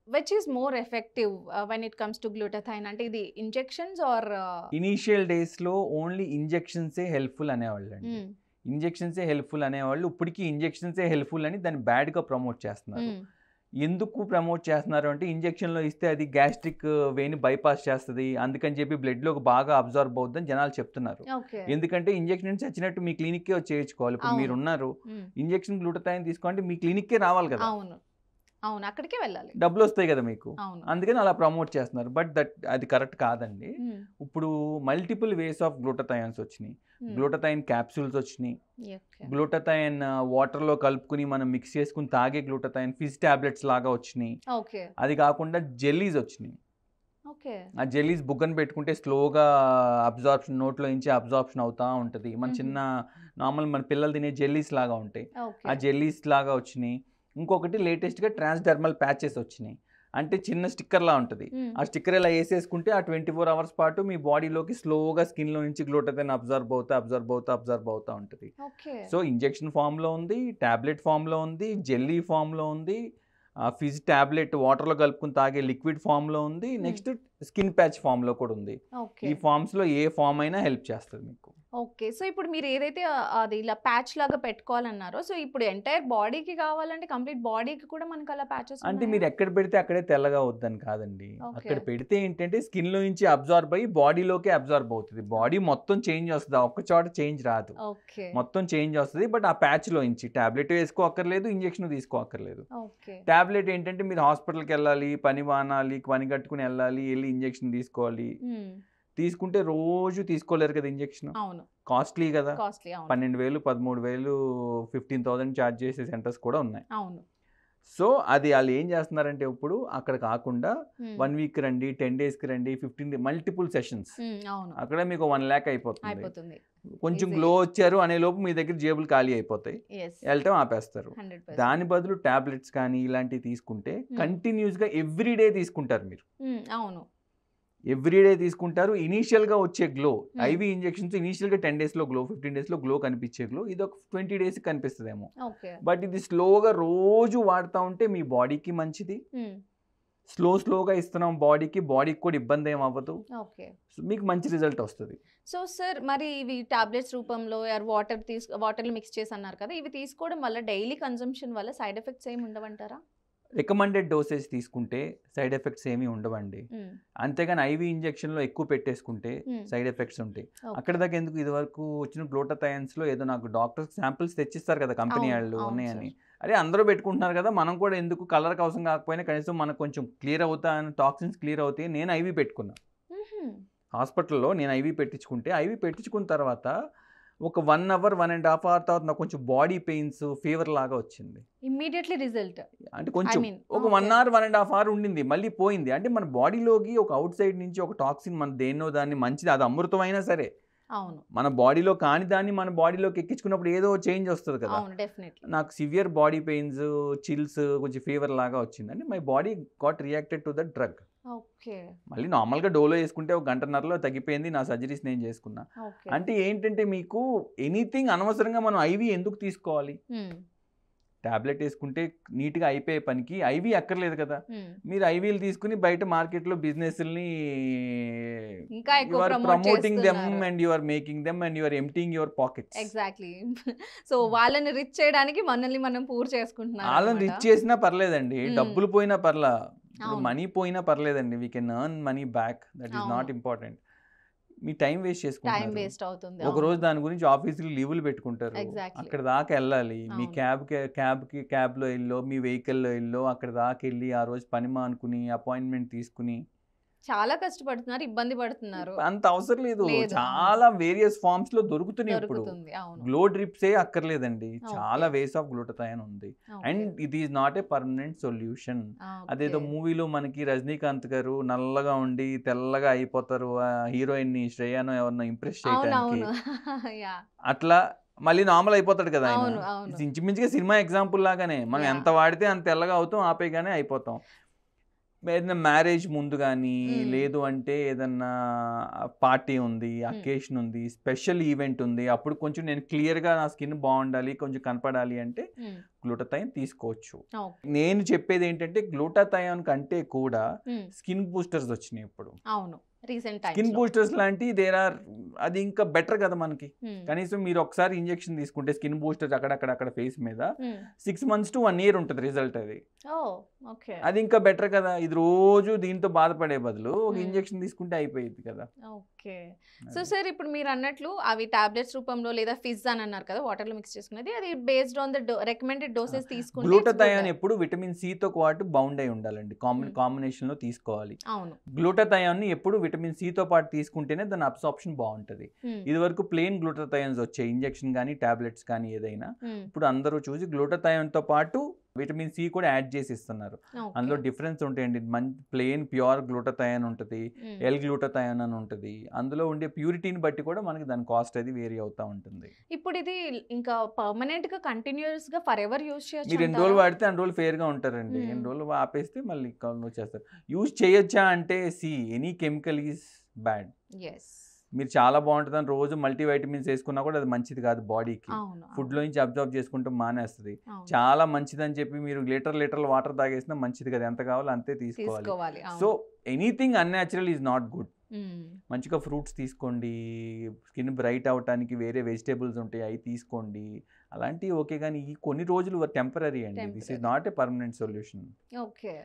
Which is more effective when it comes to glutathione? అంటే ఇది injections are initial డేస్లో only ఇంజెక్షన్సే helpful అనేవాళ్ళు అండి. ఇంజెక్షన్సే హెల్ప్ఫుల్ అనేవాళ్ళు ఇప్పటికీ ఇంజెక్షన్సే హెల్ప్ఫుల్ అని దాన్ని బ్యాడ్గా ప్రమోట్ చేస్తున్నారు. ఎందుకు ప్రమోట్ చేస్తున్నారు అంటే ఇంజెక్షన్లో ఇస్తే అది గ్యాస్ట్రిక్ వేని బైపాస్ చేస్తుంది, అందుకని చెప్పి బ్లడ్లోకి బాగా అబ్జర్వ్ అవుతుందని జనాలు చెప్తున్నారు. ఎందుకంటే ఇంజెక్షన్ చచ్చినట్టు మీ క్లినిక్కే వచ్చి చేయించుకోవాలి. ఇప్పుడు మీరు ఉన్నారు, ఇంజెక్షన్ గ్లూటథైన్ తీసుకోవాలంటే మీ క్లినిక్కే రావాలి కదా, అవును, అక్కడికే వెళ్ళాలి, డబ్బులు వస్తాయి కదా మీకు, అందుకని అలా ప్రమోట్ చేస్తున్నారు. బట్ అది కరెక్ట్ కాదండి. ఇప్పుడు మల్టిపుల్ వేస్ ఆఫ్ గ్లూటథైన్స్ వచ్చినాయి. గ్లూటథైన్ క్యాప్సూల్స్ వచ్చినాయి, గ్లూటథైన్ వాటర్లో కలుపుకుని మనం మిక్స్ చేసుకుని తాగే గ్లూటథైన్ ఫిజ్ టాబ్లెట్స్ లాగా వచ్చినాయి. అది కాకుండా జెల్లీస్ వచ్చినాయి. ఆ జెల్లీస్ బుగ్గను పెట్టుకుంటే స్లోగా అబ్జార్ప్షన్, నోట్లో నుంచి అబ్జార్ప్షన్ అవుతా ఉంటుంది. మన చిన్న నార్మల్ మన పిల్లలు తినే జెల్లీస్ లాగా ఉంటాయి, ఆ జెల్లీస్ లాగా వచ్చినాయి. ఇంకొకటి లేటెస్ట్గా ట్రాన్స్డర్మల్ ప్యాచెస్ వచ్చినాయి, అంటే చిన్న స్టిక్కర్లా ఉంటుంది. ఆ స్టిక్కర్ ఇలా వేసేసుకుంటే ఆ 24 hours పాటు మీ బాడీలోకి స్లోగా స్కిన్లో నుంచి గ్లూటథైన్ అబ్జర్వ్ అవుతా ఉంటుంది. సో ఇంజెక్షన్ ఫామ్లో ఉంది, ట్యాబ్లెట్ ఫామ్లో ఉంది, జెల్లీ ఫామ్లో ఉంది, ఫిజ్ ట్యాబ్లెట్ వాటర్లో కలుపుకుని తాగే లిక్విడ్ ఫామ్లో ఉంది, నెక్స్ట్ స్కిన్ ప్యాచ్ ఫామ్లో కూడా ఉంది. ఈ ఫామ్స్లో ఏ ఫామ్ అయినా హెల్ప్ చేస్తుంది మీకు. ఓకే, సో ఇప్పుడు మీరు ఏదైతే అది ఇలా ప్యాచ్ లాగా పెట్టుకోవాలన్నారో, సో ఇప్పుడు ఎంటైర్ బాడీకి కావాలంటే కంప్లీట్ బాడీకి కూడా మనకు అలా ప్యాచెస్ అంటే మీరు ఎక్కడ పెడితే అక్కడే తెల్లగా అవుద్దని కాదండి. అక్కడ పెడితే ఏంటంటే స్కిన్ లో నుంచి అబ్జార్బ్ అయ్యి బాడీలోకి అబ్జార్బ్ అవుతుంది. బాడీ మొత్తం చేంజ్ వస్తుంది, ఒక్క చోట చేంజ్ రాదు, మొత్తం చేంజ్ వస్తుంది. బట్ ఆ ప్యాచ్ లో నుంచి టాబ్లెట్ వేసుకోక్కర్లేదు, ఇంజెక్షన్ తీసుకోక్కర్లేదు. టాబ్లెట్ ఏంటంటే మీరు హాస్పిటల్కి వెళ్ళాలి, పని వానాలి, పని కట్టుకుని వెళ్ళాలి, వెళ్ళి ఇంజెక్షన్ తీసుకోవాలి. తీసుకుంటే రోజు తీసుకోలేరు కదా ఇంజెక్షన్, కాస్ట్లీ కదా, 12,000, 13,000, 15,000 ఛార్జ్ చేసే సెంటర్స్ కూడా ఉన్నాయి. సో అది వాళ్ళు ఏం చేస్తున్నారంటే ఇప్పుడు అక్కడ కాకుండా 1 week రండి, 10 daysకి రండి, 15 మల్టిపుల్ సెషన్స్, అక్కడ మీకు 1 lakh అయిపోతుంది. కొంచెం గ్లో వచ్చారు అనే లోపు మీ దగ్గర జేబులు ఖాళీ అయిపోతాయి, వెళ్ళటం ఆపేస్తారు. దాని బదులు టాబ్లెట్స్ కానీ ఇలాంటివి తీసుకుంటే కంటిన్యూస్గా ఎవ్రీడే తీసుకుంటారు మీరు, ఎవ్రీడే తీసుకుంటారు. ఇనీషియల్గా వచ్చే గ్లో, ఐవీ ఇంజెక్షన్స్ ఇనీషియల్గా 10 daysలో గ్లో, 15 daysలో గ్లో కనిపించే గ్లో ఇది ఒక 20 days కనిపిస్తుందేమో. బట్ ఇది స్లోగా రోజు వాడుతూ ఉంటే మీ బాడీకి మంచిది. స్లోగా ఇస్తున్నాం బాడీకి కూడా ఇబ్బంది ఏం అవ్వదు, మీకు మంచి రిజల్ట్ వస్తుంది. సో సార్, మరి ఇవి టాబ్లెట్స్ రూపంలో వాటర్లో మిక్స్ చేసి అన్నారు కదా, ఇవి తీసుకోవడం వల్ల డైలీ కన్సంప్షన్ వల్ల సైడ్ ఎఫెక్ట్స్ ఏమి ఉండవంటారా? రికమెండెడ్ డోసేజ్ తీసుకుంటే సైడ్ ఎఫెక్ట్స్ ఏమీ ఉండవండి. అంతేగాని ఐవీ ఇంజెక్షన్లో ఎక్కువ పెట్టేసుకుంటే సైడ్ ఎఫెక్ట్స్ ఉంటాయి. అక్కడ దాకా ఎందుకు, ఇది వరకు వచ్చిన గ్లూటథైన్స్లో ఏదో నాకు డాక్టర్స్ శాంపిల్స్ తెచ్చిస్తారు కదా కంపెనీ వాళ్ళు ఉన్నాయని, అరే అందరూ పెట్టుకుంటున్నారు కదా, మనం కూడా ఎందుకు, కలర్ అవసరం కాకపోయినా కనీసం మనకు కొంచెం క్లియర్ అవుతా అని, టాక్సిన్స్ క్లియర్ అవుతాయి. నేను ఐవీ పెట్టుకున్నా హాస్పిటల్లో, నేను ఐవీ పెట్టించుకుంటే, ఐవీ పెట్టించుకున్న తర్వాత ఒక 1 hour, 1.5 hour తర్వాత నాకు కొంచెం బాడీ పెయిన్స్, ఫీవర్ లాగా వచ్చింది. ఇమ్మీడియట్లీ రిజల్ట్ అంటే కొంచెం ఒక 1 hour, 1.5 hour ఉండింది, మళ్ళీ పోయింది. అంటే మన బాడీలోకి ఒక అవుట్ సైడ్ నుంచి ఒక టాక్సిన్, మన దేన్నో దాన్ని మంచిది, అది అమృతమైనా సరే మన బాడీలో కాని దాన్ని మన బాడీలోకి ఎక్కించుకున్నప్పుడు ఏదో చేంజ్ వస్తుంది కదా. నాకు సివియర్ బాడీ పెయిన్స్, చిల్స్, కొంచెం ఫీవర్ లాగా వచ్చింది. అంటే my body got reacted to the drug. మళ్ళీ నార్మల్గా డోలో వేసుకుంటే ఒక 1.5 తగ్గిపోయింది, నా సర్జరీస్ నేను చేసుకున్నా. అంటే ఏంటంటే మీకు ఎనీథింగ్ అనవసరంగా మనం ఐవీ ఎందుకు తీసుకోవాలి? టాబ్లెట్ వేసుకుంటే నీట్గా అయిపోయే పనికి ఐవీ అక్కర్లేదు కదా. మీరు ఐవీలు తీసుకుని బయట మార్కెట్లో బిజినెస్ని promoting them and you are making them and you are emptying your pockets. Exactly. So వాళ్ళని రిచ్ చేయడానికి మనల్ని మనం పూర్ చేసుకుంటున్నాం. వాళ్ళని రిచ్ చేసినా పర్లేదండి, డబ్బులు పోయినా పర్లా, మనీ పోయినా పర్లేదండి, we can earn money back, that is not important. Me time waste చేసుకుంటారు, ఒక రోజు దాని గురించి ఆఫీసులో లీవులు పెట్టుకుంటారు, అక్కడ దాకా వెళ్ళాలి, మీ క్యాబ్లో వెళ్ళో, మీ వెహికల్లో వెళ్ళో అక్కడ దాకా వెళ్ళి ఆ రోజు పని మానుకుని అపాయింట్మెంట్ తీసుకుని చాలా కష్టపడుతున్నారు, ఇబ్బంది పడుతున్నారు. అంత అవసరం లేదు, చాలా వేరియస్ ఫార్మ్స్ లో దొరుకుతున్నాయి. ఇప్పుడు గ్లో డ్రిప్స్ ఏ అక్కర్లేదండి, చాలా వేస్ ఆఫ్ గ్లూటథైన్ ఉంది. And it is not a permanent solution. అదేదో మూవీలో మనకి రజనీకాంత్ గారు నల్లగా ఉండి తెల్లగా అయిపోతారు, హీరోయిన్ ని శ్రేయానో ఎవరినో ఇంప్రెస్ చేయడానికి, అట్లా మళ్ళీ నార్మల్ అయిపోతాడు కదా ఆయన. ఇంచుమించుగా సినిమా ఎగ్జాంపుల్ లాగానే, మనం ఎంత వాడితే అంత తెల్లగా అవుతాం, ఆపేగానే అయిపోతాం. ఏదైనా మ్యారేజ్ ముందు కానీ లేదు అంటే ఏదన్నా పార్టీ ఉంది, అకేషన్ ఉంది, స్పెషల్ ఈవెంట్ ఉంది, అప్పుడు కొంచెం నేను క్లియర్గా నా స్కిన్ బాగుండాలి, కొంచెం కనపడాలి అంటే గ్లూటాథయోన్ తీసుకోవచ్చు. నేను చెప్పేది ఏంటంటే గ్లూటాథయోన్ కంటే కూడా స్కిన్ బూస్టర్స్ వచ్చినాయి ఇప్పుడు. అవును, రీసెంట్ స్కిన్ బూస్టర్స్ లాంటి అది ఇంకా బెటర్ కదా మనకి. కనీసం మీరు ఒకసారి ఇంజెక్షన్ తీసుకుంటే స్కిన్ బూస్టర్స్ అక్కడ ఫేస్ మీద 6 months to 1 year ఉంటుంది రిజల్ట్. అది ఇంకా బెటర్ కదా. ఇది రోజు దీంతో బాధపడే బదులు ఒక ఇంజెక్షన్ తీసుకుంటే అయిపోయింది కదా. ఓకే. సో సార్, ఇప్పుడు మీరు అన్నట్లు అవి టాబ్లెట్స్ రూపంలో లేదా ఫిజ్ అని అన్నారు కదా, వాటర్ లో మిక్స్ చేసుకునేది, అది based on the recommended doses తీసుకుంటే గ్లూటాథయోన్ ఎప్పుడు విటమిన్ సి తో పాటు బౌండ్ అయి ఉండాలండి, కాంబినేషన్ లో తీసుకోవాలి. అవును, గ్లూటాథయోన్ ని ఎప్పుడు విటమిన్ సి తో పాటు తీసుకుంటేనే దాని అబ్సార్ప్షన్ బాగుంటది. ఇది వరకు ప్లెయిన్ గ్లూటాథయోన్స్ వచ్చాయి, ఇంజెక్షన్ కానీ టాబ్లెట్స్ కానీ ఏదైనా. ఇప్పుడు అందరూ చూసి గ్లూటాథయోన్ తో పాటు విటమిన్ సి కూడా యాడ్ చేసి ఇస్తున్నారు. అందులో డిఫరెన్స్ ఉంటాయండి. ప్లెయిన్ ప్యూర్ గ్లూటాథయోన్ ఉంటుంది, ఎల్ గ్లూటాథయోన్ అని ఉంటుంది. అందులో ఉండే ప్యూరిటీని బట్టి కూడా మనకి దాని కాస్ట్ అది వేరీ అవుతా ఉంటుంది. ఇప్పుడు ఇది ఇంకా పర్మనెంట్ గా కంటిన్యూస్ గా ఫర్ ఎవర్ యూజ్ చేయొచ్చు. మీరు 2 రోజులు వాడితే 2 రోజులు ఫేర్ గా ఉంటారండి. 2 రోజులు ఆపేస్తే మళ్ళీ వచ్చేస్తారు. యూజ్ చేయొచ్చా అంటే ఎనీ కెమికల్ ఈజ్ బ్యాడ్. మీరు చాలా బాగుంటుందని రోజు మల్టీవైటమిన్స్ వేసుకున్నా కూడా అది మంచిది కాదు బాడీకి. ఫుడ్ లో నుంచి అబ్జర్వ్ చేసుకుంటూ మానేస్తుంది. చాలా మంచిదని చెప్పి మీరు లీటర్ల వాటర్ తాగేసినా మంచిది కదా, ఎంత కావాలో అంతే తీసుకోవాలి. So anything unnatural is not good. మంచిగా ఫ్రూట్స్ తీసుకోండి, స్కిన్ బ్రైట్ అవడానికి వేరే వెజిటేబుల్స్ ఉంటాయి అవి తీసుకోండి, అలాంటివి ఓకే. కానీ ఈ కొన్ని రోజులు టెంపరీ అండి. This is not a permanent solution. Okay.